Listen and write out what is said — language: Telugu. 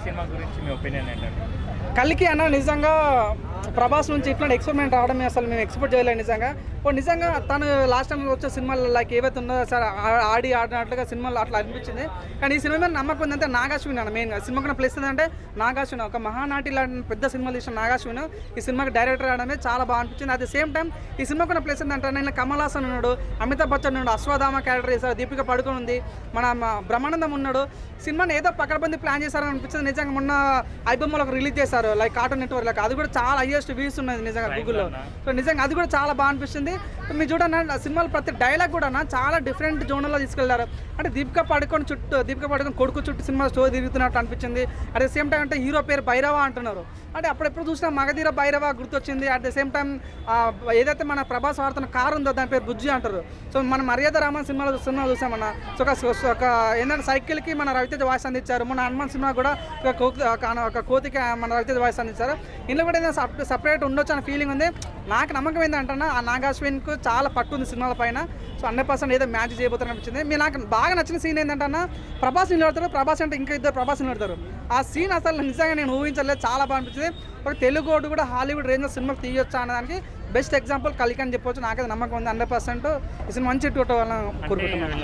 సినిమా గురించి మీ ఒపీనియన్ ఏంటంటే? కల్కి అన్న నిజంగా ప్రభాస్ నుంచి ఇట్లాంటి ఎక్స్పెరిమెంట్ రావడం అసలు మేము ఎక్స్పెక్ట్ చేయలేదు నిజంగా. నిజంగా తను లాస్ట్ టైం వచ్చే సినిమాలు లైక్ ఏవైతే ఉందో సార్ ఆడినట్లుగా సినిమాలు అట్లా అనిపించింది. కానీ ఈ సినిమా మీద నమ్మకం ఉందంటే నాగాశ్విన్ అన్న మెయిన్గా సినిమాకు ప్లేస్ ఏంటంటే నాగాశ్విన్ ఒక మహానాటి లాంటి పెద్ద సినిమాలు తీసిన నాగాశ్విన్ ఈ సినిమాకి డైరెక్టర్ అవడమే చాలా బాగా అనిపించింది. అట్ ద సేమ్ టైం ఈ సినిమాకున్న ప్లేస్ ఏంటంటే నేను కమల్ హాసన్ ఉన్నాడు, అమితాబ్ బచ్చన్ ఉన్నాడు, అశ్వధామ క్యారెక్టర్ చేశారు, దీపిక పడుకొని ఉంది, మన బ్రహ్మానందం ఉన్నాడు. సినిమాని ఏదో పక్కడబంది ప్లాన్ చేశారని అనిపించింది. నిజంగా మొన్న ఐబొమ్మలో రిలీజ్ చేశారు లైక్ కార్టూన్ నెట్వర్క్ లైక్, అది కూడా చాలా హైయెస్ట్ వ్యూస్ ఉన్నది నిజంగా గూగుల్లో. సో నిజంగా అది కూడా చాలా బాగా అనిపిస్తుంది. మీరు చూడండి సినిమాలో ప్రతి డైలాగ్ కూడా చాలా డిఫరెంట్ జోన్లో తీసుకెళ్లారు. అంటే దీపిక పడుకొని కొడుకు చుట్టూ సినిమా స్టోరీ తిరుగుతున్నట్టు అనిపించింది. అట్ ద సేమ్ టైం అంటే హీరో పేరు భైరవ అంటున్నారు. అంటే అప్పుడెప్పుడు చూసినా మగధీర భైరవ గుర్తొచ్చింది. అట్ ద సేమ్ టైం ఏదైతే మన ప్రభాస్ వాడుతున్న కారు ఉందో దాని పేరు బుజ్జి అంటారు. సో మన మర్యాద రామన్ సినిమా చూసామన్న. సో ఒక ఏంటంటే సైకిల్కి మన రవితేజ వాయిస్ అందించారు. మన హనుమాన్ సినిమా కూడా ఒక కోతికి మన రవితేజ వాయిస్ అందించారు. ఇందులో కూడా ఏదైనా సపరేట్ ఉండొచ్చు అనే ఫీలింగ్ ఉంది. నాకు నమ్మకం ఏంటంటే ఆ నాగాశ్విన్కు చాలా పట్టు ఉంది సినిమాల పైన. సో 100% ఏదో మ్యాచ్ చేయబోతారని అనిపించింది. నాకు బాగా నచ్చిన సీన్ ఏంటంటే ప్రభాస్ నిలబడతారు, ప్రభాస్ అంటే ఇంకా ఇద్దరు ప్రభాస్ నిలబడతారు. ఆ సీన్ అసలు నిజంగా నేను ఊహించలేదు, చాలా బాగా అనిపించింది. ఒక తెలుగు కూడా హాలీవుడ్ రేంజ్లో సినిమాకి తీయొచ్చా అనేదానికి బెస్ట్ ఎగ్జాంపుల్ కల్కి అని చెప్పొచ్చు. నాకైతే నమ్మకం ఉంది 100%. ఈ సినిమా మంచి 2 కోరుకుంటున్నాను.